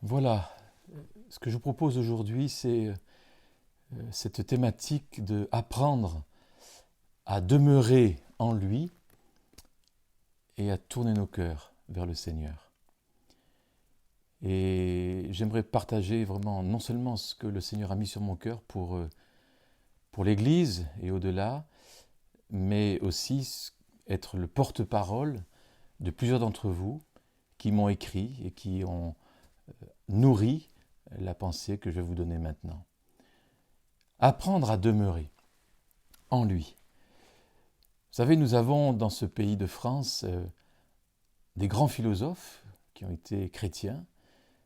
Voilà, ce que je vous propose aujourd'hui, c'est cette thématique de apprendre à demeurer en lui et à tourner nos cœurs vers le Seigneur. Et j'aimerais partager vraiment non seulement ce que le Seigneur a mis sur mon cœur pour l'Église et au-delà, mais aussi être le porte-parole de plusieurs d'entre vous qui m'ont écrit et qui ont nourri la pensée que je vais vous donner maintenant. Apprendre à demeurer en lui. Vous savez, nous avons dans ce pays de France des grands philosophes qui ont été chrétiens,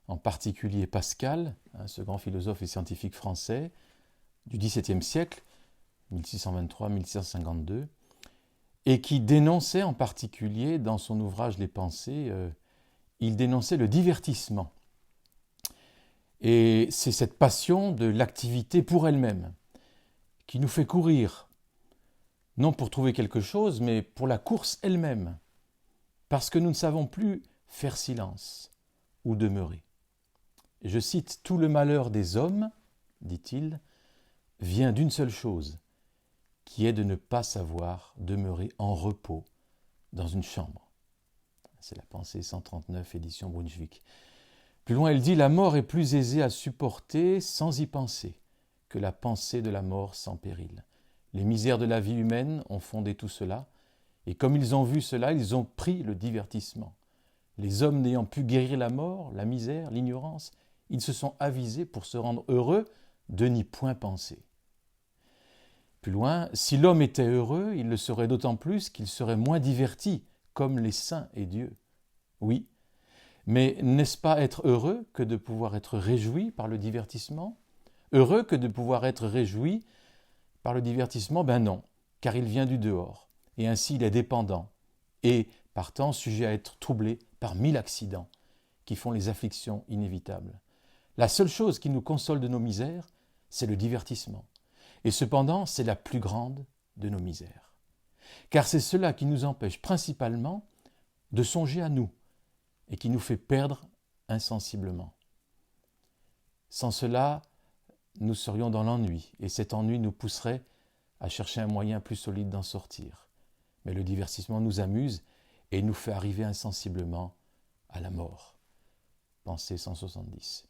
en particulier Pascal, ce grand philosophe et scientifique français du XVIIe siècle, 1623-1652, et qui dénonçait en particulier dans son ouvrage Les Pensées, il dénonçait le divertissement. Et c'est cette passion de l'activité pour elle-même qui nous fait courir, non pour trouver quelque chose, mais pour la course elle-même, parce que nous ne savons plus faire silence ou demeurer. Et je cite, « Tout le malheur des hommes, dit-il, vient d'une seule chose, qui est de ne pas savoir demeurer en repos dans une chambre. » C'est la pensée 139, édition Brunswick. Plus loin, elle dit « La mort est plus aisée à supporter sans y penser que la pensée de la mort sans péril. Les misères de la vie humaine ont fondé tout cela, et comme ils ont vu cela, ils ont pris le divertissement. Les hommes n'ayant pu guérir la mort, la misère, l'ignorance, ils se sont avisés pour se rendre heureux de n'y point penser. » Plus loin, « Si l'homme était heureux, il le serait d'autant plus qu'il serait moins diverti, comme les saints et Dieu. » Oui, mais n'est-ce pas être heureux que de pouvoir être réjoui par le divertissement ? Heureux que de pouvoir être réjoui par le divertissement ? Ben non, car il vient du dehors, et ainsi il est dépendant, et partant sujet à être troublé par 1000 accidents qui font les afflictions inévitables. La seule chose qui nous console de nos misères, c'est le divertissement. Et cependant, c'est la plus grande de nos misères. Car c'est cela qui nous empêche principalement de songer à nous et qui nous fait perdre insensiblement. Sans cela, nous serions dans l'ennui et cet ennui nous pousserait à chercher un moyen plus solide d'en sortir. Mais le divertissement nous amuse et nous fait arriver insensiblement à la mort. Pensée 170.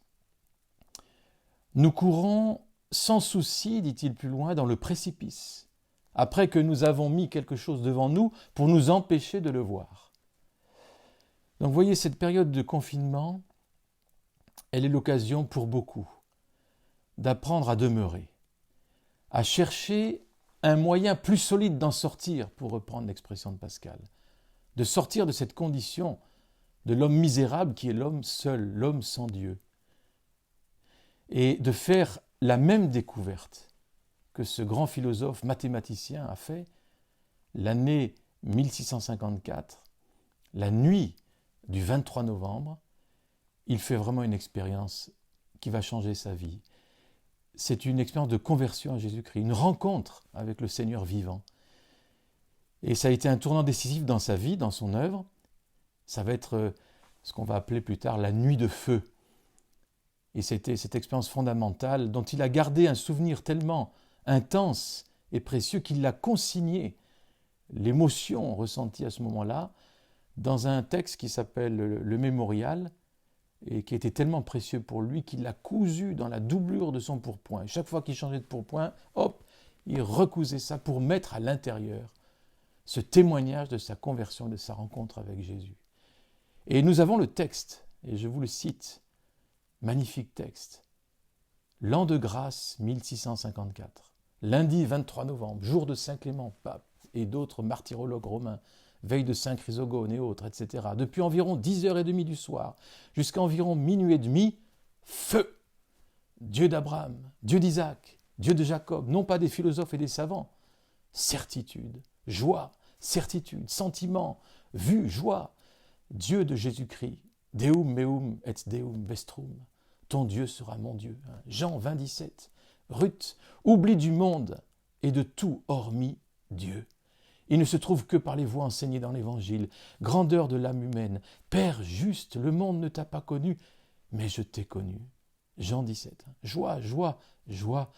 Nous courons sans souci, dit-il plus loin, dans le précipice, après que nous avons mis quelque chose devant nous pour nous empêcher de le voir. Donc vous voyez, cette période de confinement, elle est l'occasion pour beaucoup d'apprendre à demeurer, à chercher un moyen plus solide d'en sortir, pour reprendre l'expression de Pascal, de sortir de cette condition de l'homme misérable qui est l'homme seul, l'homme sans Dieu, et de faire la même découverte que ce grand philosophe mathématicien a fait l'année 1654, la nuit du 23 novembre. Il fait vraiment une expérience qui va changer sa vie. C'est une expérience de conversion à Jésus-Christ, une rencontre avec le Seigneur vivant. Et ça a été un tournant décisif dans sa vie, dans son œuvre. Ça va être ce qu'on va appeler plus tard la nuit de feu. Et c'était cette expérience fondamentale dont il a gardé un souvenir tellement intense et précieux qu'il l'a consigné, l'émotion ressentie à ce moment-là, dans un texte qui s'appelle le Mémorial, et qui était tellement précieux pour lui qu'il l'a cousu dans la doublure de son pourpoint. Et chaque fois qu'il changeait de pourpoint, hop, il recousait ça pour mettre à l'intérieur ce témoignage de sa conversion, de sa rencontre avec Jésus. Et nous avons le texte, et je vous le cite, magnifique texte. L'an de grâce 1654, lundi 23 novembre, jour de Saint Clément, pape, et d'autres martyrologues romains, veille de Saint Chrysogone et autres, etc. Depuis environ 10h30 du soir jusqu'à environ minuit et demi, feu. Dieu d'Abraham, Dieu d'Isaac, Dieu de Jacob, non pas des philosophes et des savants. Certitude, joie, certitude, sentiment, vue, joie. Dieu de Jésus-Christ, Deum meum et Deum vestrum. Ton Dieu sera mon Dieu. Jean 20, 17. Ruth, oubli du monde et de tout hormis Dieu. Il ne se trouve que par les voies enseignées dans l'Évangile. Grandeur de l'âme humaine. Père juste, le monde ne t'a pas connu. mais je t'ai connu. Jean 17. Joie, joie, joie,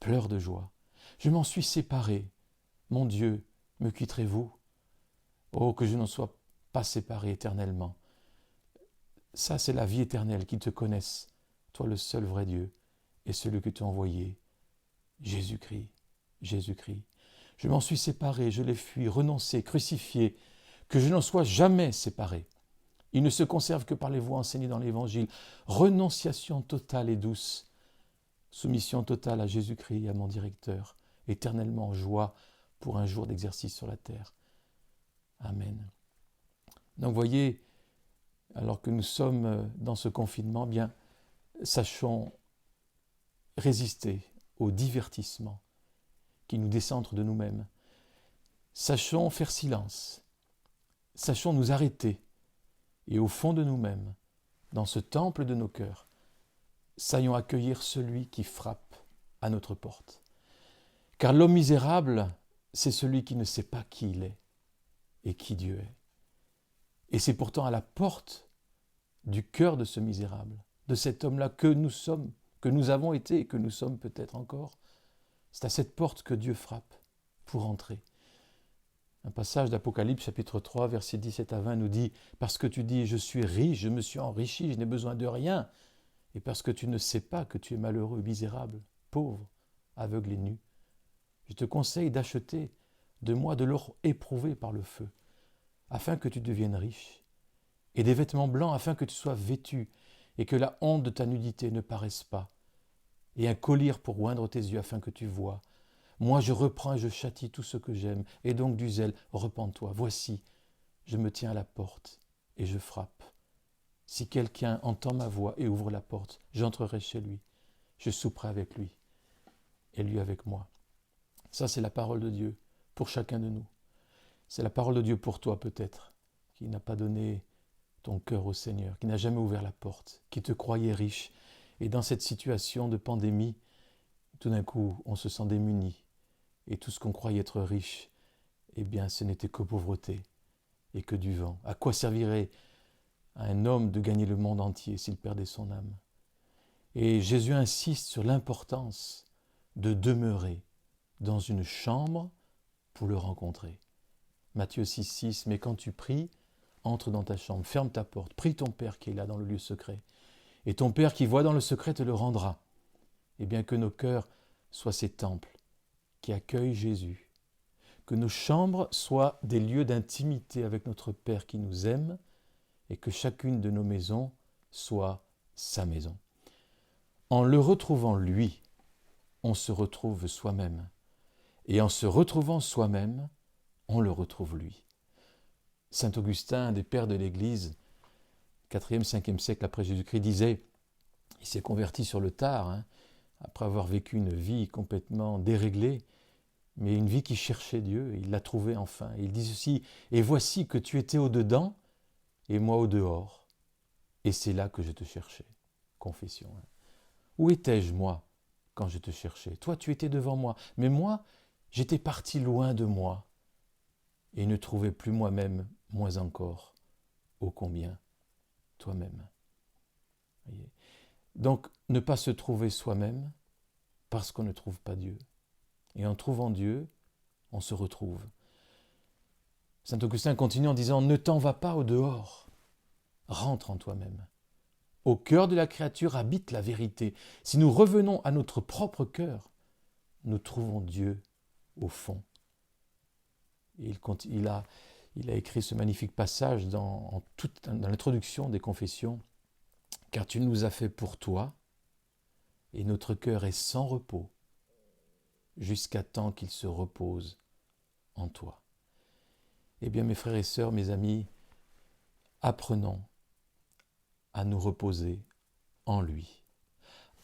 pleurs de joie. Je m'en suis séparé. Mon Dieu, me quitterez-vous? Oh, que je n'en sois pas séparé éternellement. Ça, c'est la vie éternelle, qu'ils te connaissent, toi le seul vrai Dieu, et celui que tu as envoyé, Jésus-Christ, Jésus-Christ. Je m'en suis séparé, je l'ai fui, renoncé, crucifié, que je n'en sois jamais séparé. Il ne se conserve que par les voies enseignées dans l'Évangile. Renonciation totale et douce, soumission totale à Jésus-Christ et à mon directeur, éternellement en joie pour un jour d'exercice sur la terre. Amen. Donc voyez, alors que nous sommes dans ce confinement, bien, sachons résister au divertissement qui nous décentre de nous-mêmes. Sachons faire silence. Sachons nous arrêter. Et au fond de nous-mêmes, dans ce temple de nos cœurs, saillons accueillir celui qui frappe à notre porte. Car l'homme misérable, c'est celui qui ne sait pas qui il est et qui Dieu est. Et c'est pourtant à la porte du cœur de ce misérable, de cet homme-là que nous sommes, que nous avons été et que nous sommes peut-être encore. C'est à cette porte que Dieu frappe pour entrer. Un passage d'Apocalypse chapitre 3, versets 17 à 20 nous dit « Parce que tu dis, je suis riche, je me suis enrichi, je n'ai besoin de rien, et parce que tu ne sais pas que tu es malheureux, misérable, pauvre, aveugle et nu, je te conseille d'acheter de moi de l'or éprouvé par le feu, afin que tu deviennes riche, et des vêtements blancs afin que tu sois vêtu, et que la honte de ta nudité ne paraisse pas, et un collier pour oindre tes yeux afin que tu vois. Moi je reprends et je châtie tout ce que j'aime, et donc du zèle, repens-toi. Voici, je me tiens à la porte, et je frappe. Si quelqu'un entend ma voix et ouvre la porte, j'entrerai chez lui, je souperai avec lui, et lui avec moi. Ça c'est la parole de Dieu pour chacun de nous. C'est la parole de Dieu pour toi peut-être, qui n'a pas donné ton cœur au Seigneur, qui n'a jamais ouvert la porte, qui te croyait riche. Et dans cette situation de pandémie, tout d'un coup, on se sent démuni. Et tout ce qu'on croyait être riche, eh bien, ce n'était que pauvreté et que du vent. À quoi servirait à un homme de gagner le monde entier s'il perdait son âme? Et Jésus insiste sur l'importance de demeurer dans une chambre pour le rencontrer. Matthieu 6,6, mais quand tu pries, entre dans ta chambre, ferme ta porte, prie ton Père qui est là dans le lieu secret. Et ton Père qui voit dans le secret te le rendra. Et bien que nos cœurs soient ces temples qui accueillent Jésus, que nos chambres soient des lieux d'intimité avec notre Père qui nous aime, et que chacune de nos maisons soit sa maison. En le retrouvant lui, on se retrouve soi-même. Et en se retrouvant soi-même, on le retrouve lui. Saint Augustin, un des pères de l'Église, 4e, 5e siècle après Jésus-Christ, disait, il s'est converti sur le tard, après avoir vécu une vie complètement déréglée, mais une vie qui cherchait Dieu, et il l'a trouvé enfin. Et il dit ceci, « Et voici que tu étais au-dedans, et moi au-dehors, et c'est là que je te cherchais. » Confession. Où étais-je, moi, quand je te cherchais? Toi, tu étais devant moi, mais moi, j'étais parti loin de moi, et ne trouvais plus moi-même, moins encore, ô combien, toi-même. Voyez. Donc, ne pas se trouver soi-même, parce qu'on ne trouve pas Dieu. Et en trouvant Dieu, on se retrouve. Saint Augustin continue en disant « Ne t'en va pas au dehors, rentre en toi-même. Au cœur de la créature habite la vérité. Si nous revenons à notre propre cœur, nous trouvons Dieu au fond. » Et il a écrit ce magnifique passage dans l'introduction des Confessions. « Car tu nous as fait pour toi, et notre cœur est sans repos, jusqu'à temps qu'il se repose en toi. » Eh bien, mes frères et sœurs, mes amis, apprenons à nous reposer en lui.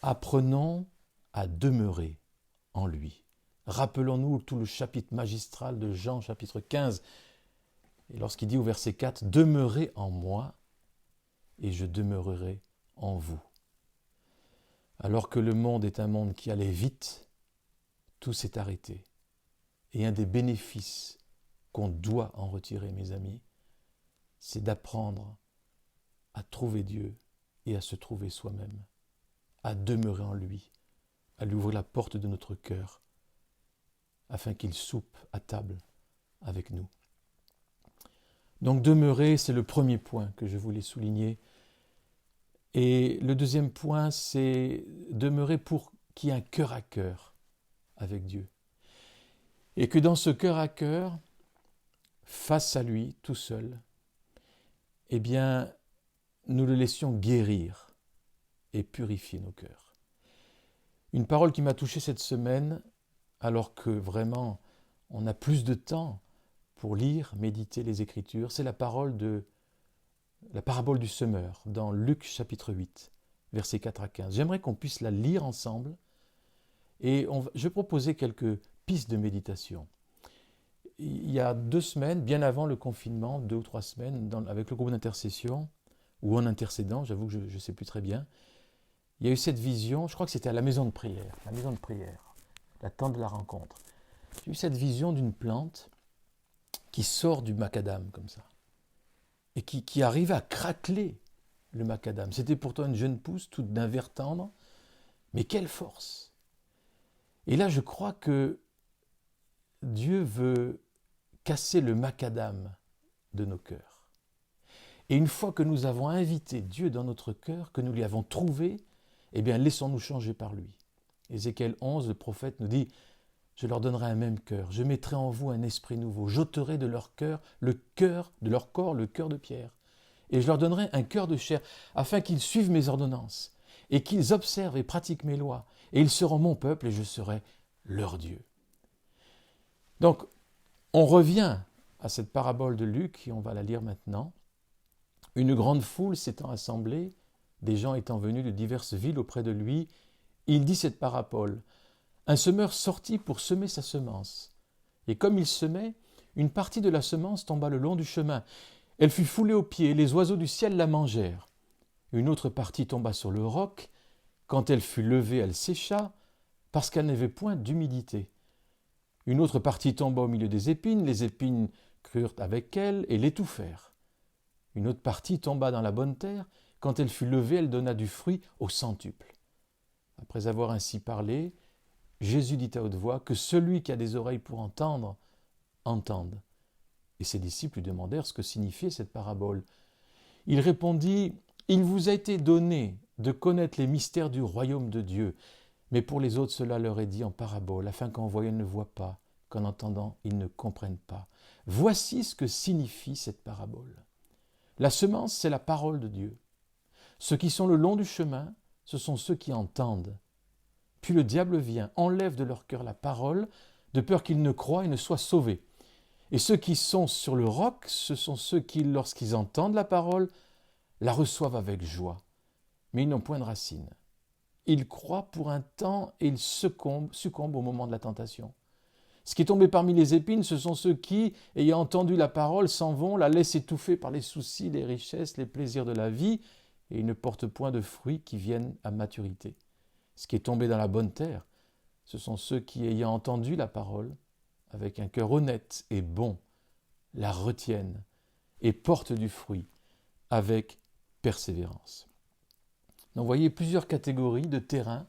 Apprenons à demeurer en lui. Rappelons-nous tout le chapitre magistral de Jean, chapitre 15, et lorsqu'il dit au verset 4, « Demeurez en moi, et je demeurerai en vous. » Alors que le monde est un monde qui allait vite, tout s'est arrêté. Et un des bénéfices qu'on doit en retirer, mes amis, c'est d'apprendre à trouver Dieu et à se trouver soi-même, à demeurer en lui, à lui ouvrir la porte de notre cœur, afin qu'il soupe à table avec nous. Donc demeurer, c'est le premier point que je voulais souligner. Et le deuxième point, c'est demeurer pour qu'il y ait un cœur à cœur avec Dieu. Et que dans ce cœur à cœur, face à lui, tout seul, eh bien, nous le laissions guérir et purifier nos cœurs. Une parole qui m'a touché cette semaine, alors que vraiment on a plus de temps pour lire, méditer les Écritures, c'est la parabole du semeur dans Luc chapitre 8, versets 4 à 15. J'aimerais qu'on puisse la lire ensemble et je proposais quelques pistes de méditation. Il y a 2 semaines, bien avant le confinement, 2 ou 3 semaines, avec le groupe d'intercession, ou en intercédant, j'avoue que je ne sais plus très bien, il y a eu cette vision, je crois que c'était à la maison de prière, la tente de la rencontre. J'ai eu cette vision d'une plante qui sort du macadam comme ça, et qui arrive à craqueler le macadam. C'était pourtant une jeune pousse, toute d'un vert tendre, mais quelle force! Et là, je crois que Dieu veut casser le macadam de nos cœurs. Et une fois que nous avons invité Dieu dans notre cœur, que nous l'y avons trouvé, eh bien, laissons-nous changer par lui. Ézéchiel 11, le prophète nous dit « Je leur donnerai un même cœur, je mettrai en vous un esprit nouveau, j'ôterai de leur cœur, de leur corps, le cœur de pierre, et je leur donnerai un cœur de chair, afin qu'ils suivent mes ordonnances, et qu'ils observent et pratiquent mes lois, et ils seront mon peuple, et je serai leur Dieu. » Donc, on revient à cette parabole de Luc, et on va la lire maintenant. Une grande foule s'étant assemblée, des gens étant venus de diverses villes auprès de lui, il dit cette parabole. Un semeur sortit pour semer sa semence. Et comme il semait, une partie de la semence tomba le long du chemin. Elle fut foulée aux pieds, et les oiseaux du ciel la mangèrent. Une autre partie tomba sur le roc. Quand elle fut levée, elle sécha, parce qu'elle n'avait point d'humidité. Une autre partie tomba au milieu des épines, les épines crurent avec elle et l'étouffèrent. Une autre partie tomba dans la bonne terre. Quand elle fut levée, elle donna du fruit au centuple. Après avoir ainsi parlé, Jésus dit à haute voix que celui qui a des oreilles pour entendre, entende. Et ses disciples lui demandèrent ce que signifiait cette parabole. Il répondit, « Il vous a été donné de connaître les mystères du royaume de Dieu, mais pour les autres cela leur est dit en parabole, afin qu'en voyant ils ne voient pas, qu'en entendant ils ne comprennent pas. Voici ce que signifie cette parabole. La semence, c'est la parole de Dieu. Ceux qui sont le long du chemin, ce sont ceux qui entendent. Puis le diable vient, enlève de leur cœur la parole, de peur qu'ils ne croient et ne soient sauvés. Et ceux qui sont sur le roc, ce sont ceux qui, lorsqu'ils entendent la parole, la reçoivent avec joie. Mais ils n'ont point de racine. Ils croient pour un temps et ils succombent au moment de la tentation. Ce qui est tombé parmi les épines, ce sont ceux qui, ayant entendu la parole, s'en vont, la laissent étouffer par les soucis, les richesses, les plaisirs de la vie, et ils ne portent point de fruits qui viennent à maturité. Ce qui est tombé dans la bonne terre, ce sont ceux qui, ayant entendu la parole, avec un cœur honnête et bon, la retiennent et portent du fruit avec persévérance. Donc vous voyez plusieurs catégories de terrain.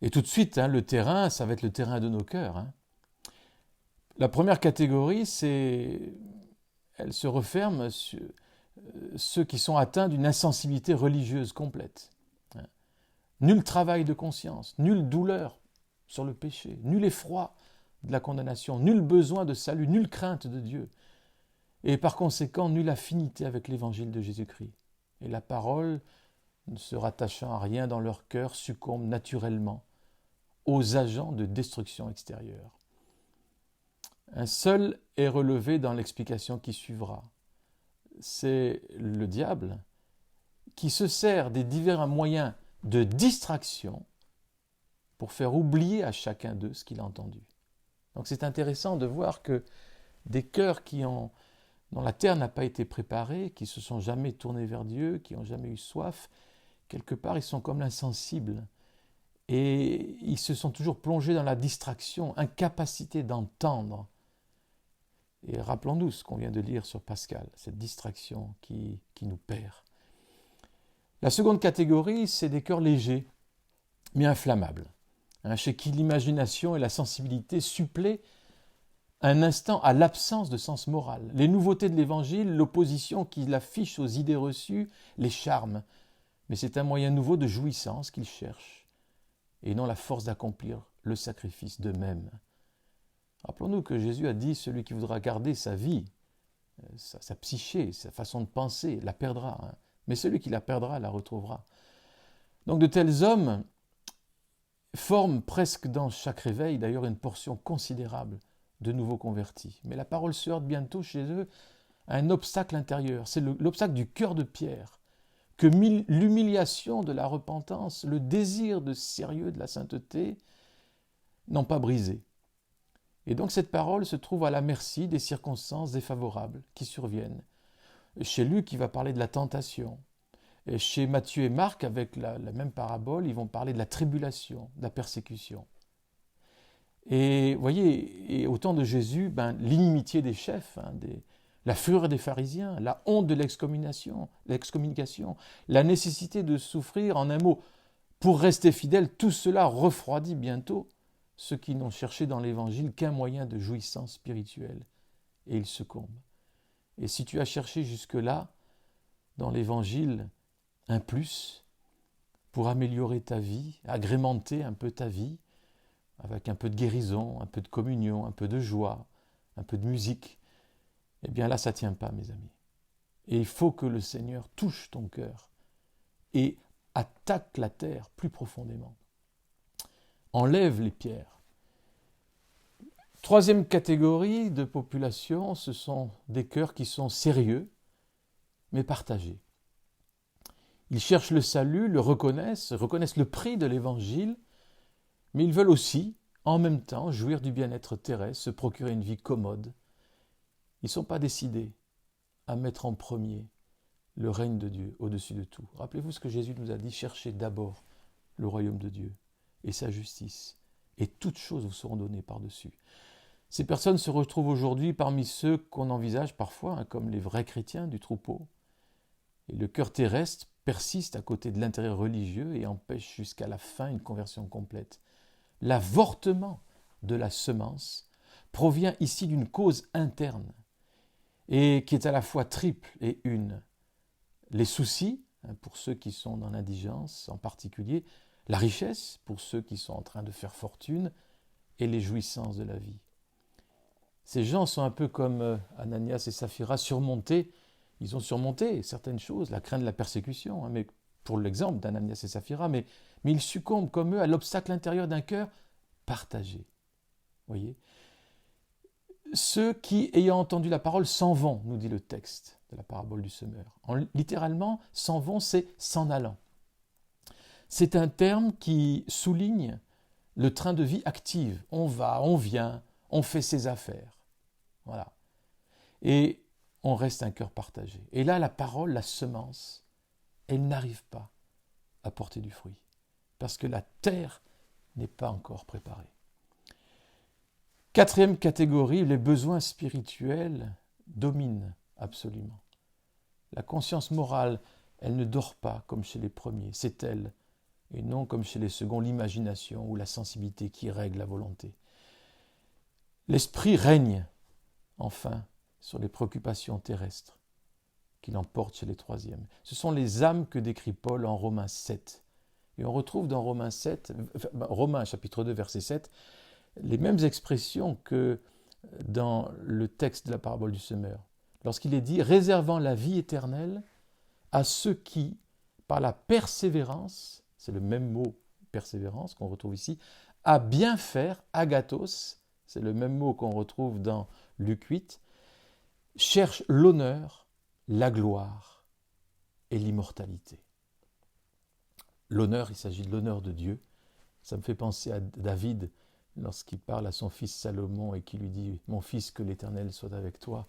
Et tout de suite, le terrain, ça va être le terrain de nos cœurs. La première catégorie, elle se referme sur ceux qui sont atteints d'une insensibilité religieuse complète. Nul travail de conscience, nulle douleur sur le péché, nul effroi de la condamnation, nul besoin de salut, nulle crainte de Dieu. Et par conséquent, nulle affinité avec l'évangile de Jésus-Christ. Et la parole, ne se rattachant à rien dans leur cœur, succombe naturellement aux agents de destruction extérieure. Un seul est relevé dans l'explication qui suivra. C'est le diable qui se sert des divers moyens de distraction pour faire oublier à chacun d'eux ce qu'il a entendu. Donc c'est intéressant de voir que des cœurs dont la terre n'a pas été préparée, qui ne se sont jamais tournés vers Dieu, qui n'ont jamais eu soif, quelque part ils sont comme l'insensible. Et ils se sont toujours plongés dans la distraction, incapacité d'entendre. Et rappelons-nous ce qu'on vient de lire sur Pascal, cette distraction qui nous perd. La seconde catégorie, c'est des cœurs légers, mais inflammables, chez qui l'imagination et la sensibilité suppléent un instant à l'absence de sens moral. Les nouveautés de l'Évangile, l'opposition qu'il affiche aux idées reçues, les charment, mais c'est un moyen nouveau de jouissance qu'ils cherchent, et non la force d'accomplir le sacrifice d'eux-mêmes. Rappelons-nous que Jésus a dit, celui qui voudra garder sa vie, sa psyché, sa façon de penser, la perdra, mais celui qui la perdra la retrouvera. Donc de tels hommes forment presque dans chaque réveil d'ailleurs une portion considérable de nouveaux convertis. Mais la parole se heurte bientôt chez eux à un obstacle intérieur. C'est l'obstacle du cœur de pierre, que l'humiliation de la repentance, le désir de sérieux de la sainteté n'ont pas brisé. Et donc cette parole se trouve à la merci des circonstances défavorables qui surviennent. Chez Luc, il va parler de la tentation. Et chez Matthieu et Marc, avec la même parabole, ils vont parler de la tribulation, de la persécution. Et vous voyez, et au temps de Jésus, l'inimitié des chefs, la fureur des pharisiens, la honte de l'excommunication, la nécessité de souffrir, en un mot, pour rester fidèle, tout cela refroidit bientôt ceux qui n'ont cherché dans l'Évangile qu'un moyen de jouissance spirituelle. Et ils succombent. Et si tu as cherché jusque-là, dans l'Évangile, un plus, pour améliorer ta vie, agrémenter un peu ta vie, avec un peu de guérison, un peu de communion, un peu de joie, un peu de musique, eh bien là, ça ne tient pas, mes amis. Et il faut que le Seigneur touche ton cœur et attaque la terre plus profondément. Enlève les pierres. Troisième catégorie de population, ce sont des cœurs qui sont sérieux, mais partagés. Ils cherchent le salut, le reconnaissent le prix de l'Évangile, mais ils veulent aussi, en même temps, jouir du bien-être terrestre, se procurer une vie commode. Ils ne sont pas décidés à mettre en premier le règne de Dieu au-dessus de tout. Rappelez-vous ce que Jésus nous a dit, cherchez d'abord le royaume de Dieu et sa justice, et toutes choses vous seront données par-dessus. Ces personnes se retrouvent aujourd'hui parmi ceux qu'on envisage parfois comme les vrais chrétiens du troupeau. Et le cœur terrestre persiste à côté de l'intérêt religieux et empêche jusqu'à la fin une conversion complète. L'avortement de la semence provient ici d'une cause interne et qui est à la fois triple et une. Les soucis, pour ceux qui sont dans l'indigence en particulier, la richesse, pour ceux qui sont en train de faire fortune, et les jouissances de la vie. Ces gens sont un peu comme Ananias et Saphira surmontés. Ils ont surmonté certaines choses, la crainte de la persécution, mais pour l'exemple d'Ananias et Saphira, mais ils succombent comme eux à l'obstacle intérieur d'un cœur partagé. Voyez ? Ceux qui, ayant entendu la parole, s'en vont, nous dit le texte de la parabole du semeur. Littéralement, s'en vont, c'est s'en allant. C'est un terme qui souligne le train de vie active. On va, on vient, on fait ses affaires. Voilà. Et on reste un cœur partagé. Et là, la parole, la semence, elle n'arrive pas à porter du fruit. Parce que la terre n'est pas encore préparée. Quatrième catégorie, les besoins spirituels dominent absolument. La conscience morale, elle ne dort pas comme chez les premiers, c'est elle, et non comme chez les seconds, l'imagination ou la sensibilité qui règle la volonté. L'esprit règne, enfin, sur les préoccupations terrestres, qui l'emportent chez les troisièmes. Ce sont les âmes que décrit Paul en Romains 7. Et on retrouve dans Romains chapitre 2, verset 7, les mêmes expressions que dans le texte de la parabole du semeur. Lorsqu'il est dit « réservant la vie éternelle à ceux qui, par la persévérance », c'est le même mot « persévérance » qu'on retrouve ici, « à bien faire, agathos », c'est le même mot qu'on retrouve dans Luc 8, cherchent l'honneur, la gloire et l'immortalité. L'honneur, il s'agit de l'honneur de Dieu. Ça me fait penser à David lorsqu'il parle à son fils Salomon et qui lui dit « Mon fils, que l'Éternel soit avec toi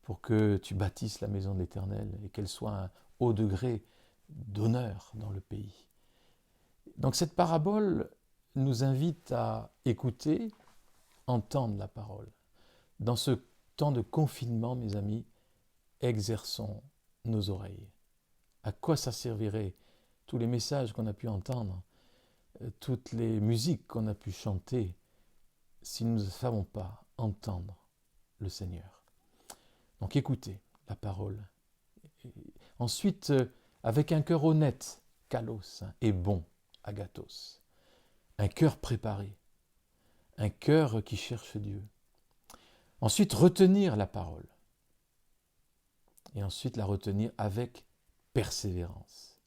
pour que tu bâtisses la maison de l'Éternel et qu'elle soit un haut degré d'honneur dans le pays. » Donc cette parabole nous invite à écouter, entendre la parole. Dans ce temps de confinement, mes amis, exerçons nos oreilles. À quoi ça servirait tous les messages qu'on a pu entendre, toutes les musiques qu'on a pu chanter, si nous ne savons pas entendre le Seigneur? Donc écoutez la parole. Ensuite, avec un cœur honnête, kalos, et bon, agathos. Un cœur préparé, un cœur qui cherche Dieu. Ensuite, retenir la parole. Et ensuite, la retenir avec persévérance.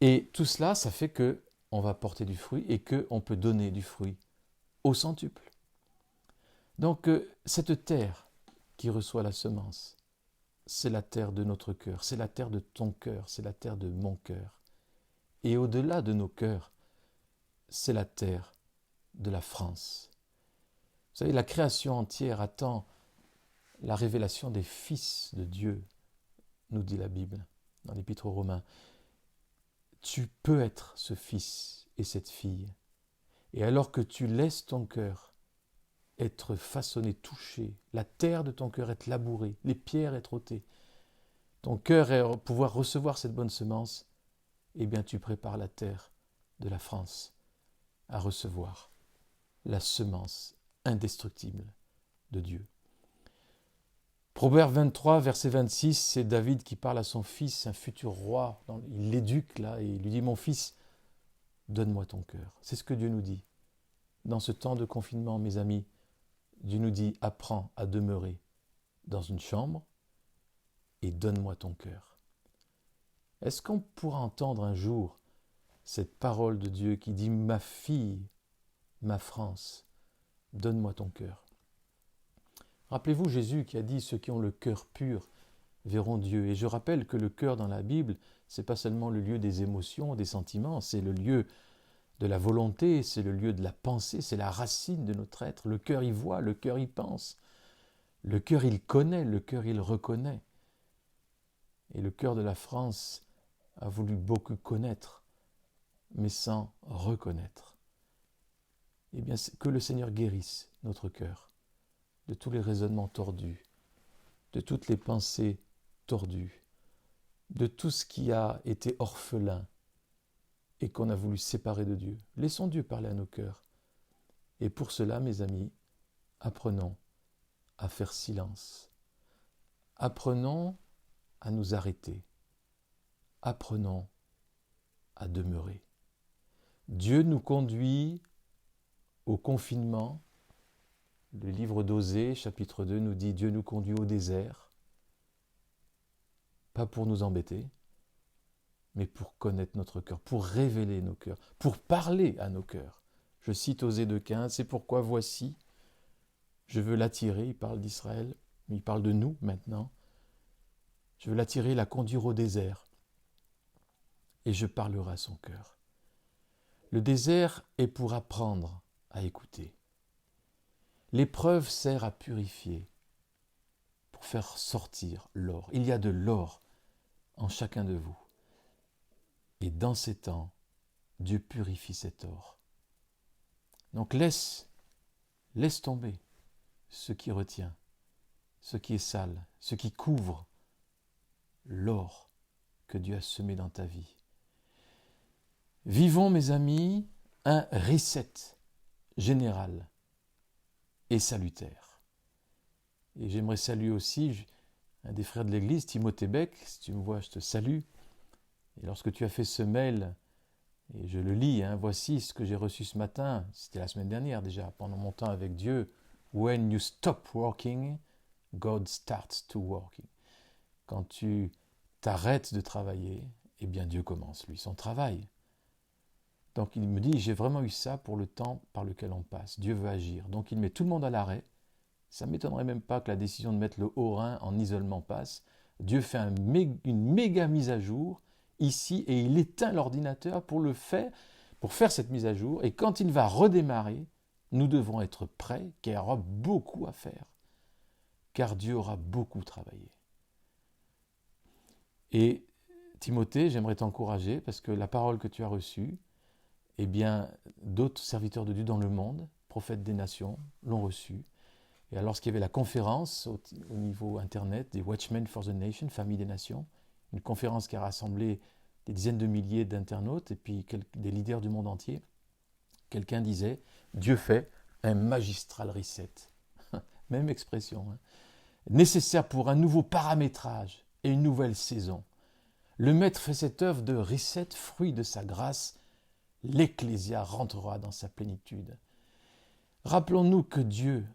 Et tout cela, ça fait que on va porter du fruit et qu'on peut donner du fruit au centuple. Donc, cette terre qui reçoit la semence, c'est la terre de notre cœur, c'est la terre de ton cœur, c'est la terre de mon cœur. Et au-delà de nos cœurs, c'est la terre de la France. Vous savez, la création entière attend la révélation des fils de Dieu, nous dit la Bible dans l'Épître aux Romains. Tu peux être ce fils et cette fille. Et alors que tu laisses ton cœur être façonné, touché, la terre de ton cœur être labourée, les pierres être ôtées, ton cœur pouvoir recevoir cette bonne semence, eh bien tu prépares la terre de la France à recevoir la semence indestructible de Dieu. Proverbe 23, verset 26, c'est David qui parle à son fils, un futur roi. Il l'éduque là et il lui dit « Mon fils, donne-moi ton cœur ». C'est ce que Dieu nous dit. Dans ce temps de confinement, mes amis, Dieu nous dit « Apprends à demeurer dans une chambre et donne-moi ton cœur ». Est-ce qu'on pourra entendre un jour cette parole de Dieu qui dit « Ma fille, ma France, donne-moi ton cœur ». Rappelez-vous Jésus qui a dit « Ceux qui ont le cœur pur verront Dieu ». Et je rappelle que le cœur dans la Bible, ce n'est pas seulement le lieu des émotions, des sentiments, c'est le lieu de la volonté, c'est le lieu de la pensée, c'est la racine de notre être. Le cœur y voit, le cœur y pense. Le cœur il connaît, le cœur il reconnaît. Et le cœur de la France a voulu beaucoup connaître, mais sans reconnaître. Eh bien, que le Seigneur guérisse notre cœur de tous les raisonnements tordus, de toutes les pensées tordues, de tout ce qui a été orphelin et qu'on a voulu séparer de Dieu. Laissons Dieu parler à nos cœurs. Et pour cela, mes amis, apprenons à faire silence. Apprenons à nous arrêter. Apprenons à demeurer. Dieu nous conduit au confinement. Le livre d'Osée, chapitre 2, nous dit « Dieu nous conduit au désert », pas pour nous embêter, mais pour connaître notre cœur, pour révéler nos cœurs, pour parler à nos cœurs. Je cite Osée 2,15, « C'est pourquoi voici, je veux l'attirer », il parle d'Israël, mais il parle de nous maintenant, « je veux l'attirer, la conduire au désert, et je parlerai à son cœur. » Le désert est pour apprendre à écouter. L'épreuve sert à purifier, pour faire sortir l'or. Il y a de l'or en chacun de vous. Et dans ces temps, Dieu purifie cet or. Donc laisse tomber ce qui retient, ce qui est sale, ce qui couvre l'or que Dieu a semé dans ta vie. Vivons, mes amis, un reset général et salutaire. Et j'aimerais saluer aussi un des frères de l'Église, Timothée Beck. Si tu me vois, je te salue. Et lorsque tu as fait ce mail, et je le lis, voici ce que j'ai reçu ce matin, c'était la semaine dernière déjà, pendant mon temps avec Dieu. When you stop working, God starts to working. Quand tu t'arrêtes de travailler, eh bien Dieu commence, lui, son travail. Donc il me dit, j'ai vraiment eu ça pour le temps par lequel on passe. Dieu veut agir. Donc il met tout le monde à l'arrêt. Ça ne m'étonnerait même pas que la décision de mettre le Haut-Rhin en isolement passe. Dieu fait une méga mise à jour ici et il éteint l'ordinateur pour faire cette mise à jour. Et quand il va redémarrer, nous devons être prêts, car il y aura beaucoup à faire. Car Dieu aura beaucoup travaillé. Et Timothée, j'aimerais t'encourager parce que la parole que tu as reçue, eh bien, d'autres serviteurs de Dieu dans le monde, prophètes des nations, l'ont reçue. Et lorsqu'il y avait la conférence au niveau Internet des Watchmen for the Nation, Famille des Nations, une conférence qui a rassemblé des dizaines de milliers d'internautes et puis des leaders du monde entier. Quelqu'un disait « Dieu fait un magistral reset ». Même expression. Nécessaire pour un nouveau paramétrage et une nouvelle saison. Le Maître fait cette œuvre de reset, fruit de sa grâce. L'Ecclésia rentrera dans sa plénitude. Rappelons-nous que Dieu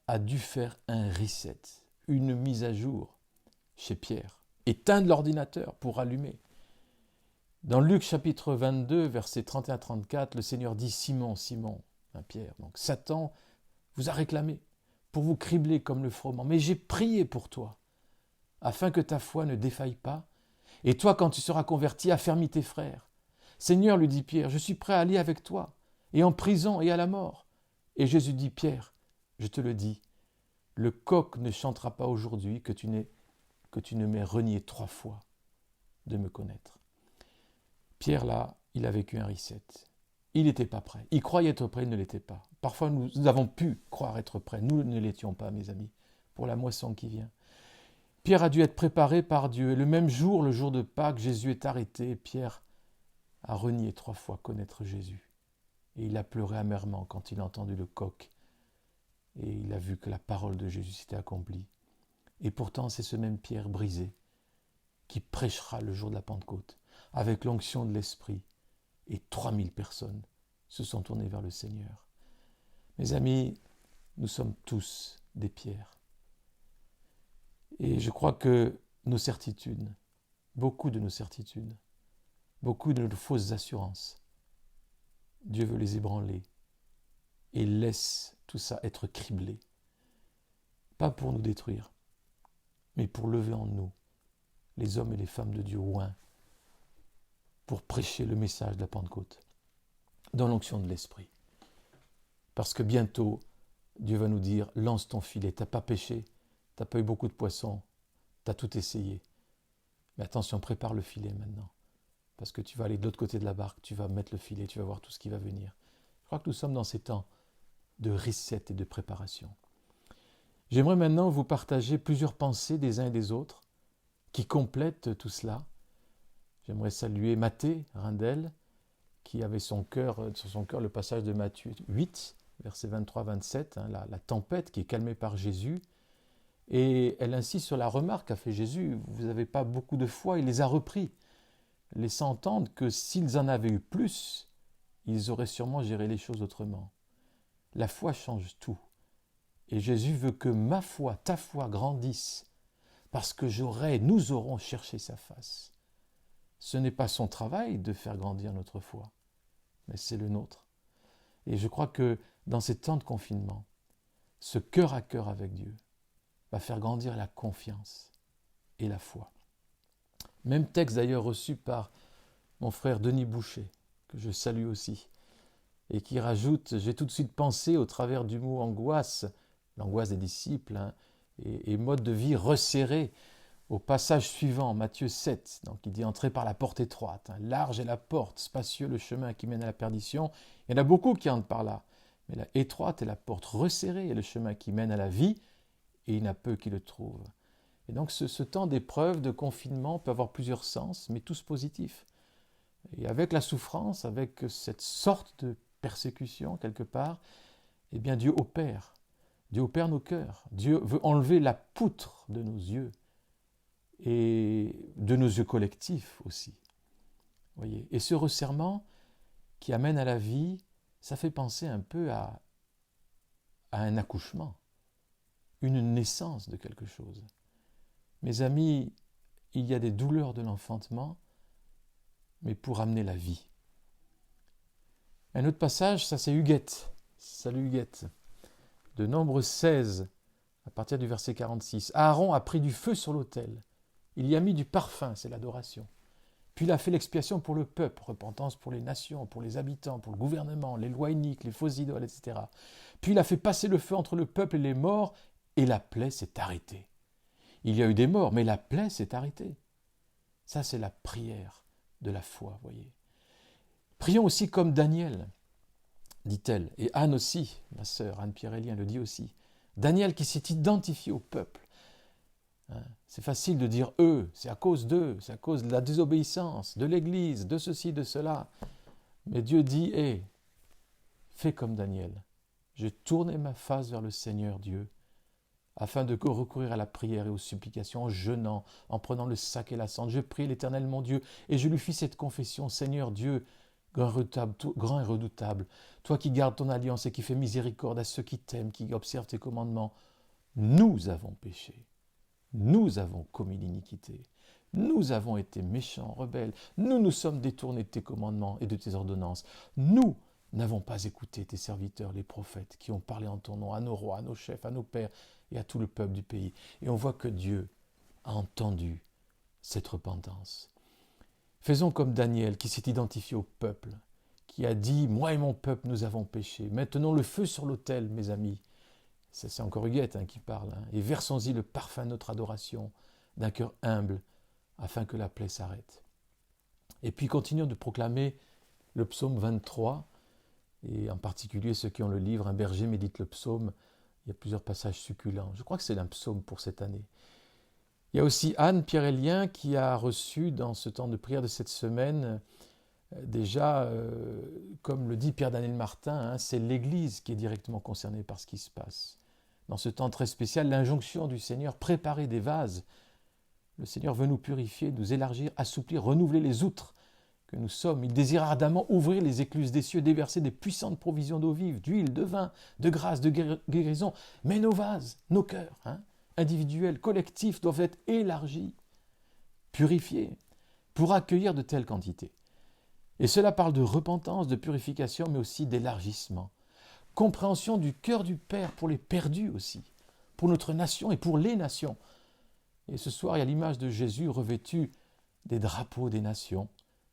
a dû faire un reset, une mise à jour chez Pierre. Éteindre l'ordinateur pour allumer. Dans Luc chapitre 22, versets 31-34, le Seigneur dit « Simon, Simon, Pierre, donc Satan vous a réclamé pour vous cribler comme le froment, mais j'ai prié pour toi, afin que ta foi ne défaille pas, et toi, quand tu seras converti, affermis tes frères. Seigneur, lui dit Pierre, je suis prêt à aller avec toi, et en prison et à la mort. Et Jésus dit, Pierre, je te le dis, le coq ne chantera pas aujourd'hui que tu ne m'aies renié 3 fois de me connaître. Pierre, là, il a vécu un reset. Il n'était pas prêt. Il croyait être prêt, il ne l'était pas. Parfois, nous avons pu croire être prêts. Nous ne l'étions pas, mes amis, pour la moisson qui vient. Pierre a dû être préparé par Dieu. Et le même jour, le jour de Pâques, Jésus est arrêté. Pierre a renié 3 fois connaître Jésus. Et il a pleuré amèrement quand il a entendu le coq. Et il a vu que la parole de Jésus s'était accomplie. Et pourtant, c'est ce même Pierre brisé qui prêchera le jour de la Pentecôte avec l'onction de l'Esprit. Et 3000 personnes se sont tournées vers le Seigneur. Mes amis, nous sommes tous des pierres. Et je crois que nos certitudes, beaucoup de nos certitudes, beaucoup de nos fausses assurances, Dieu veut les ébranler et laisse tout ça être criblé. Pas pour nous détruire, mais pour lever en nous les hommes et les femmes de Dieu oints pour prêcher le message de la Pentecôte dans l'onction de l'Esprit. Parce que bientôt, Dieu va nous dire, lance ton filet, t'as pas pêché, t'as pas eu beaucoup de poissons, t'as tout essayé. Mais attention, prépare le filet maintenant. Parce que tu vas aller de l'autre côté de la barque, tu vas mettre le filet, tu vas voir tout ce qui va venir. Je crois que nous sommes dans ces temps de reset et de préparation. J'aimerais maintenant vous partager plusieurs pensées des uns et des autres qui complètent tout cela. J'aimerais saluer Mathé Rindel, qui avait sur son cœur le passage de Matthieu 8, versets 23-27, la tempête qui est calmée par Jésus. Et elle insiste sur la remarque qu'a fait Jésus, vous n'avez pas beaucoup de foi, il les a repris, laissant entendre que s'ils en avaient eu plus, ils auraient sûrement géré les choses autrement. La foi change tout. Et Jésus veut que ma foi, ta foi grandisse, parce que nous aurons cherché sa face. Ce n'est pas son travail de faire grandir notre foi, mais c'est le nôtre. Et je crois que dans ces temps de confinement, ce cœur à cœur avec Dieu va faire grandir la confiance et la foi. Même texte d'ailleurs reçu par mon frère Denis Boucher, que je salue aussi, et qui rajoute, j'ai tout de suite pensé au travers du mot angoisse, l'angoisse des disciples, et mode de vie resserré, au passage suivant, Matthieu 7, donc il dit « Entrez par la porte étroite, large est la porte, spacieux le chemin qui mène à la perdition. » Il y en a beaucoup qui entrent par là, mais la étroite est la porte resserrée est le chemin qui mène à la vie, et il n'y en a peu qui le trouvent. Et donc ce temps d'épreuve, de confinement peut avoir plusieurs sens, mais tous positifs. Et avec la souffrance, avec cette sorte de persécution quelque part, eh bien Dieu opère. Dieu opère nos cœurs. Dieu veut enlever la poutre de nos yeux et de nos yeux collectifs aussi. Voyez. Et ce resserrement qui amène à la vie, ça fait penser un peu à un accouchement, une naissance de quelque chose. Mes amis, il y a des douleurs de l'enfantement, mais pour amener la vie. Un autre passage, ça c'est Huguette. Salut Huguette. De Nombre 16, à partir du verset 46. Aaron a pris du feu sur l'autel. Il y a mis du parfum, c'est l'adoration. Puis il a fait l'expiation pour le peuple, repentance pour les nations, pour les habitants, pour le gouvernement, les lois iniques, les fausses idoles, etc. Puis il a fait passer le feu entre le peuple et les morts, et la plaie s'est arrêtée. Il y a eu des morts, mais la plaie s'est arrêtée. Ça, c'est la prière de la foi, voyez. Prions aussi comme Daniel, dit-elle, et Anne aussi, ma sœur Anne Pierre-Élien le dit aussi. Daniel qui s'est identifié au peuple, C'est facile de dire eux, c'est à cause d'eux, c'est à cause de la désobéissance, de l'Église, de ceci, de cela. Mais Dieu dit, hé, fais comme Daniel. J'ai tourné ma face vers le Seigneur Dieu, afin de recourir à la prière et aux supplications, en jeûnant, en prenant le sac et la cendre. Je prie l'Éternel mon Dieu, et je lui fis cette confession, Seigneur Dieu, grand et redoutable, toi qui gardes ton alliance et qui fais miséricorde à ceux qui t'aiment, qui observent tes commandements, nous avons péché, nous avons commis l'iniquité, nous avons été méchants, rebelles, nous nous sommes détournés de tes commandements et de tes ordonnances, nous n'avons pas écouté tes serviteurs, les prophètes, qui ont parlé en ton nom à nos rois, à nos chefs, à nos pères et à tout le peuple du pays. Et on voit que Dieu a entendu cette repentance. Faisons comme Daniel qui s'est identifié au peuple, qui a dit « Moi et mon peuple, nous avons péché. Maintenant le feu sur l'autel, mes amis. » C'est encore Huguette qui parle. Et versons-y le parfum de notre adoration, d'un cœur humble, afin que la plaie s'arrête. Et puis continuons de proclamer le psaume 23, et en particulier ceux qui ont le livre « Un berger médite le psaume ». Il y a plusieurs passages succulents. Je crois que c'est un psaume pour cette année. Il y a aussi Anne Pierrelien qui a reçu dans ce temps de prière de cette semaine, déjà, comme le dit Pierre-Daniel Martin, c'est l'Église qui est directement concernée par ce qui se passe. Dans ce temps très spécial, l'injonction du Seigneur, préparer des vases. Le Seigneur veut nous purifier, nous élargir, assouplir, renouveler les outres que nous sommes. Il désire ardemment ouvrir les écluses des cieux, déverser des puissantes provisions d'eau vive, d'huile, de vin, de grâce, de guérison. Mais nos vases, nos cœurs, individuels, collectifs, doivent être élargis, purifiés, pour accueillir de telles quantités. Et cela parle de repentance, de purification, mais aussi d'élargissement. Compréhension du cœur du Père pour les perdus aussi, pour notre nation et pour les nations. Et ce soir, il y a l'image de Jésus revêtu des drapeaux des nations.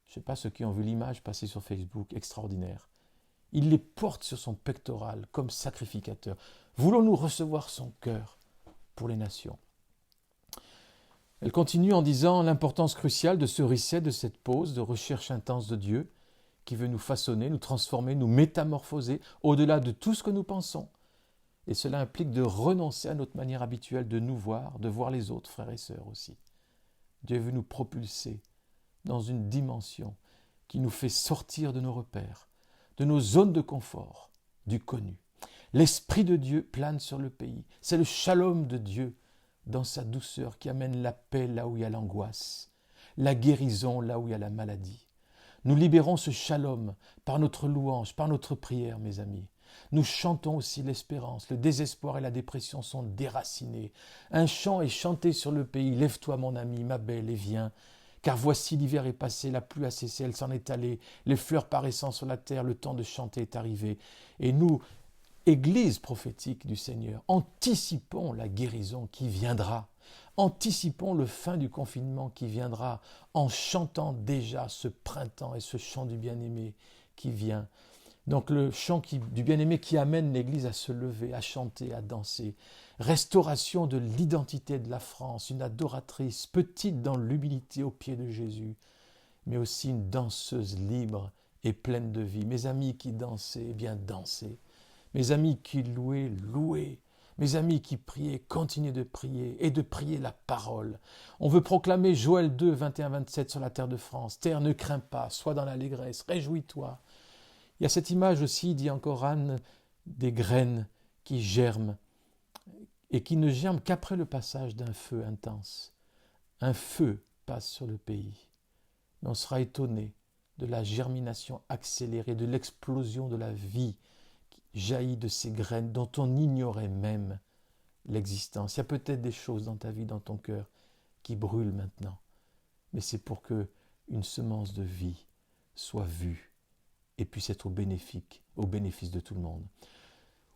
Je ne sais pas ceux qui ont vu l'image passer sur Facebook, extraordinaire. Il les porte sur son pectoral comme sacrificateur. Voulons-nous recevoir son cœur pour les nations? Elle continue en disant l'importance cruciale de ce reset, de cette pause, de recherche intense de Dieu, qui veut nous façonner, nous transformer, nous métamorphoser au-delà de tout ce que nous pensons. Et cela implique de renoncer à notre manière habituelle de nous voir, de voir les autres, frères et sœurs aussi. Dieu veut nous propulser dans une dimension qui nous fait sortir de nos repères, de nos zones de confort, du connu. L'Esprit de Dieu plane sur le pays. C'est le shalom de Dieu dans sa douceur qui amène la paix là où il y a l'angoisse, la guérison là où il y a la maladie. Nous libérons ce shalom par notre louange, par notre prière, mes amis. Nous chantons aussi l'espérance. Le désespoir et la dépression sont déracinés. Un chant est chanté sur le pays. Lève-toi, mon ami, ma belle, et viens. Car voici l'hiver est passé, la pluie a cessé, elle s'en est allée. Les fleurs paraissant sur la terre, le temps de chanter est arrivé. Et nous, Église prophétique du Seigneur, anticipons la guérison qui viendra. Anticipons le fin du confinement qui viendra en chantant déjà ce printemps et ce chant du bien-aimé qui vient. Donc le chant du bien-aimé qui amène l'Église à se lever, à chanter, à danser. Restauration de l'identité de la France, une adoratrice petite dans l'humilité aux pieds de Jésus, mais aussi une danseuse libre et pleine de vie. Mes amis qui dansaient, eh bien dansez. Mes amis qui louaient, louez. Mes amis qui priaient, continuez de prier et de prier la parole. On veut proclamer Joël 2, 21-27 sur la terre de France. Terre, ne crains pas, sois dans l'allégresse, réjouis-toi. Il y a cette image aussi, dit encore Anne, des graines qui germent et qui ne germent qu'après le passage d'un feu intense. Un feu passe sur le pays. Mais on sera étonné de la germination accélérée, de l'explosion de la vie qui jaillit de ces graines dont on ignorait même l'existence. Il y a peut-être des choses dans ta vie, dans ton cœur, qui brûlent maintenant. Mais c'est pour que une semence de vie soit vue et puisse être au bénéfice de tout le monde.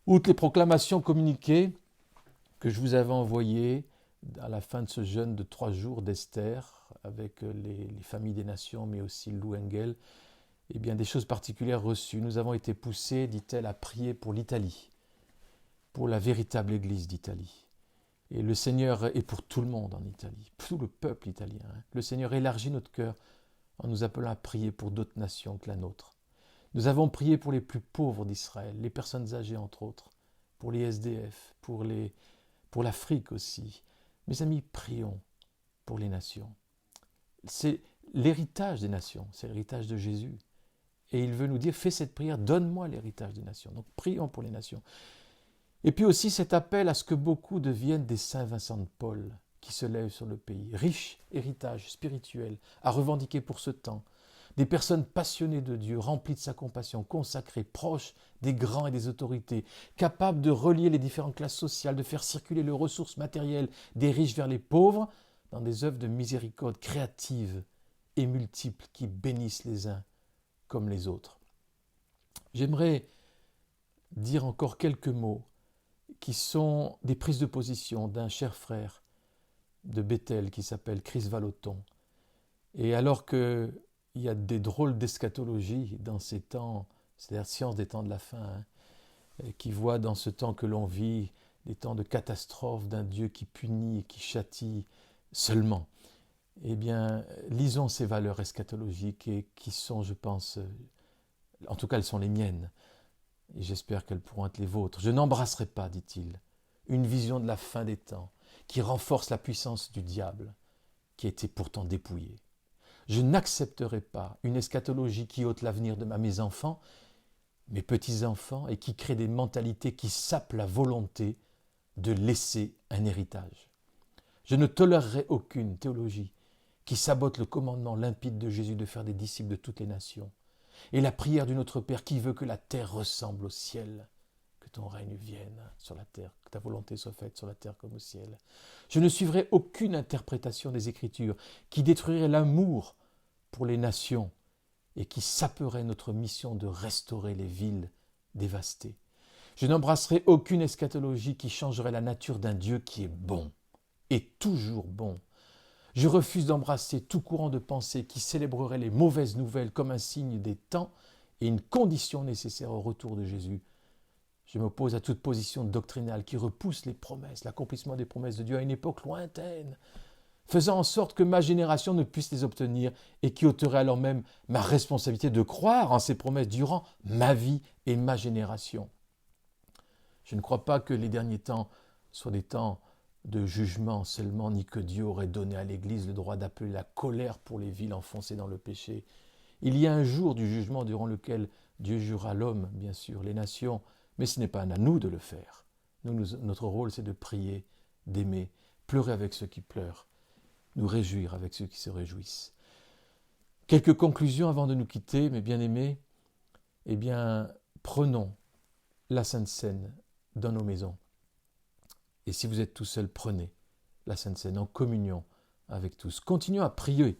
Outre les proclamations communiquées que je vous avais envoyées à la fin de ce jeûne de 3 jours d'Esther, avec les familles des nations, mais aussi Lou Engel, eh bien des choses particulières reçues. Nous avons été poussés, dit-elle, à prier pour l'Italie, pour la véritable Église d'Italie. Et le Seigneur est pour tout le monde en Italie, tout le peuple italien. Le Seigneur élargit notre cœur en nous appelant à prier pour d'autres nations que la nôtre. Nous avons prié pour les plus pauvres d'Israël, les personnes âgées entre autres, pour les SDF, pour l'Afrique aussi, Mes amis, prions pour les nations. C'est l'héritage des nations, c'est l'héritage de Jésus. Et il veut nous dire, fais cette prière, donne-moi l'héritage des nations. Donc prions pour les nations. Et puis aussi cet appel à ce que beaucoup deviennent des saints Vincent de Paul qui se lèvent sur le pays. Riche héritage spirituel à revendiquer pour ce temps. Des personnes passionnées de Dieu, remplies de sa compassion, consacrées, proches des grands et des autorités, capables de relier les différentes classes sociales, de faire circuler les ressources matérielles des riches vers les pauvres, dans des œuvres de miséricorde créatives et multiples qui bénissent les uns comme les autres. J'aimerais dire encore quelques mots qui sont des prises de position d'un cher frère de Bethel qui s'appelle Chris Vallotton. Et alors qu'il y a des drôles d'eschatologie dans ces temps, c'est-à-dire science des temps de la fin, qui voit dans ce temps que l'on vit des temps de catastrophe d'un Dieu qui punit et qui châtie seulement. Eh bien, lisons ces valeurs eschatologiques et qui sont, je pense, en tout cas elles sont les miennes, et j'espère qu'elles pourront être les vôtres. Je n'embrasserai pas, dit-il, une vision de la fin des temps qui renforce la puissance du diable, qui a été pourtant dépouillé. Je n'accepterai pas une eschatologie qui ôte l'avenir de mes enfants, mes petits-enfants, et qui crée des mentalités qui sapent la volonté de laisser un héritage. Je ne tolérerai aucune théologie qui sabote le commandement limpide de Jésus de faire des disciples de toutes les nations, et la prière du Notre Père qui veut que la terre ressemble au ciel, que ton règne vienne sur la terre, que ta volonté soit faite sur la terre comme au ciel. Je ne suivrai aucune interprétation des Écritures qui détruirait l'amour pour les nations et qui saperait notre mission de restaurer les villes dévastées. Je n'embrasserai aucune eschatologie qui changerait la nature d'un Dieu qui est bon et toujours bon. Je refuse d'embrasser tout courant de pensée qui célébrerait les mauvaises nouvelles comme un signe des temps et une condition nécessaire au retour de Jésus. Je m'oppose à toute position doctrinale qui repousse les promesses, l'accomplissement des promesses de Dieu à une époque lointaine, faisant en sorte que ma génération ne puisse les obtenir et qui ôterait alors même ma responsabilité de croire en ces promesses durant ma vie et ma génération. Je ne crois pas que les derniers temps soient des temps de jugement seulement, ni que Dieu aurait donné à l'Église le droit d'appeler la colère pour les villes enfoncées dans le péché. Il y a un jour du jugement durant lequel Dieu jugera l'homme, bien sûr, les nations, mais ce n'est pas à nous de le faire. Notre rôle, c'est de prier, d'aimer, pleurer avec ceux qui pleurent, nous réjouir avec ceux qui se réjouissent. Quelques conclusions avant de nous quitter, mes bien-aimés. Eh bien, prenons la Sainte Seine dans nos maisons. Et si vous êtes tout seul, prenez la Sainte Seine en communion avec tous. Continuons à prier.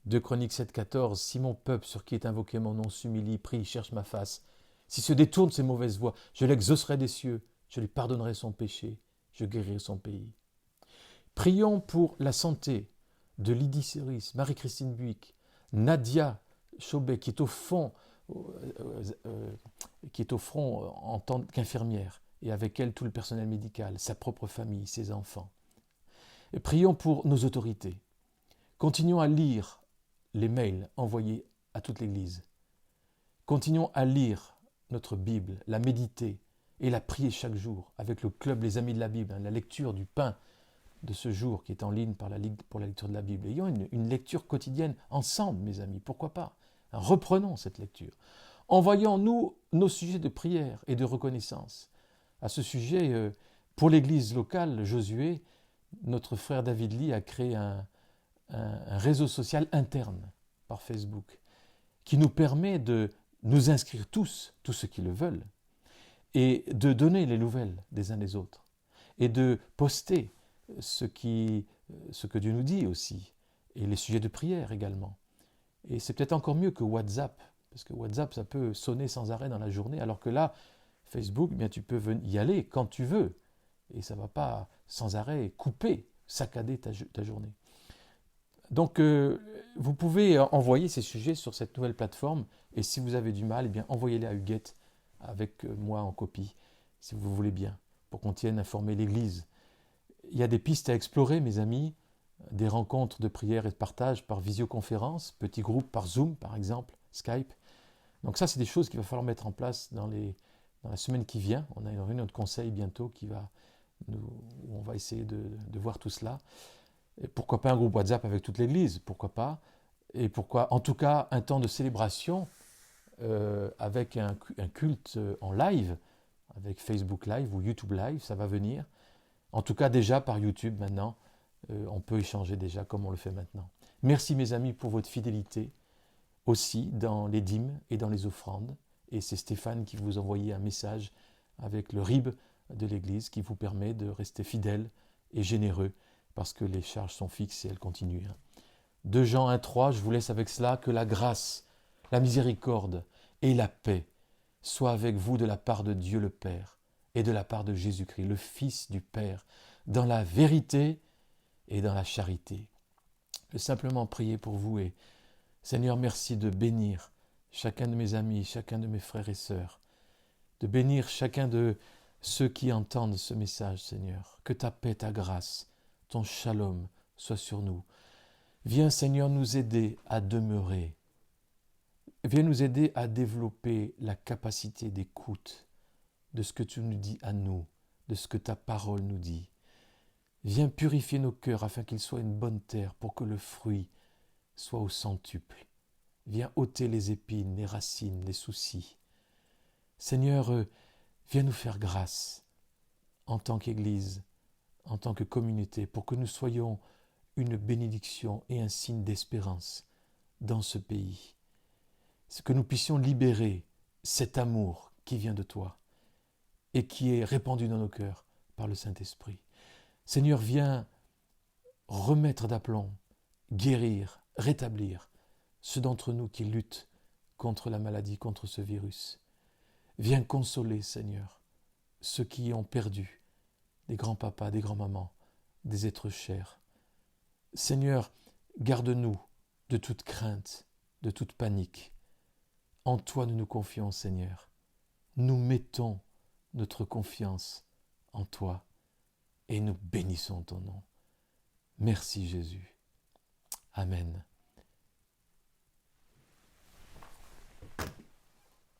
2 Chroniques 7,14 « Si mon peuple sur qui est invoqué mon nom s'humilie, prie, cherche ma face, s'il se détourne de ses mauvaises voies, je l'exaucerai des cieux, je lui pardonnerai son péché, je guérirai son pays. » Prions pour la santé de Lydie Ceris, Marie-Christine Buick, Nadia Chaubet, qui est au front en tant qu'infirmière, et avec elle tout le personnel médical, sa propre famille, ses enfants. Et prions pour nos autorités. Continuons à lire les mails envoyés à toute l'Église. Continuons à lire notre Bible, la méditer et la prier chaque jour avec le club Les Amis de la Bible, la lecture du pain de ce jour qui est en ligne pour la lecture de la Bible. Ayons une lecture quotidienne ensemble, mes amis, pourquoi pas. Reprenons cette lecture. Envoyons-nous nos sujets de prière et de reconnaissance. À ce sujet, pour l'Église locale, Josué, notre frère David Lee a créé un réseau social interne par Facebook qui nous permet de nous inscrire tous ceux qui le veulent, et de donner les nouvelles des uns des autres, et de poster ce que Dieu nous dit aussi, et les sujets de prière également. Et c'est peut-être encore mieux que WhatsApp, parce que WhatsApp, ça peut sonner sans arrêt dans la journée, alors que là, Facebook, eh bien, tu peux y aller quand tu veux, et ça ne va pas sans arrêt couper, saccader ta journée. Donc, vous pouvez envoyer ces sujets sur cette nouvelle plateforme, et si vous avez du mal, eh bien, envoyez-les à Huguette, avec moi en copie, si vous voulez bien, pour qu'on tienne informer l'Église. Il y a des pistes à explorer, mes amis, des rencontres de prière et de partage par visioconférence, petits groupes par Zoom, par exemple, Skype. Donc ça, c'est des choses qu'il va falloir mettre en place dans la semaine qui vient. On a une réunion de conseil bientôt qui va où on va essayer de voir tout cela. Et pourquoi pas un groupe WhatsApp avec toute l'Église, pourquoi pas. Et pourquoi, en tout cas, un temps de célébration avec un culte en live, avec Facebook Live ou YouTube Live, ça va venir. En tout cas, déjà par YouTube maintenant, on peut échanger déjà comme on le fait maintenant. Merci mes amis pour votre fidélité aussi dans les dîmes et dans les offrandes. Et c'est Stéphane qui vous envoyait un message avec le RIB de l'Église qui vous permet de rester fidèle et généreux parce que les charges sont fixes et elles continuent. 2 Jean 1,3, je vous laisse avec cela, que la grâce, la miséricorde et la paix soient avec vous de la part de Dieu le Père et de la part de Jésus-Christ, le Fils du Père, dans la vérité et dans la charité. Je vais simplement prier pour vous et Seigneur, merci de bénir chacun de mes amis, chacun de mes frères et sœurs, de bénir chacun de ceux qui entendent ce message, Seigneur. Que ta paix, ta grâce, ton shalom soit sur nous. Viens, Seigneur, nous aider à demeurer. Viens nous aider à développer la capacité d'écoute de ce que tu nous dis à nous, de ce que ta parole nous dit. Viens purifier nos cœurs afin qu'ils soient une bonne terre pour que le fruit soit au centuple. Viens ôter les épines, les racines, les soucis. Seigneur, viens nous faire grâce en tant qu'Église, en tant que communauté, pour que nous soyons une bénédiction et un signe d'espérance dans ce pays. C'est que nous puissions libérer cet amour qui vient de toi et qui est répandu dans nos cœurs par le Saint-Esprit. Seigneur, viens remettre d'aplomb, guérir, rétablir ceux d'entre nous qui luttent contre la maladie, contre ce virus. Viens consoler, Seigneur, ceux qui ont perdu des grands-papas, des grands-mamans, des êtres chers. Seigneur, garde-nous de toute crainte, de toute panique. En toi nous nous confions, Seigneur. Nous mettons notre confiance en toi et nous bénissons ton nom. Merci Jésus. Amen.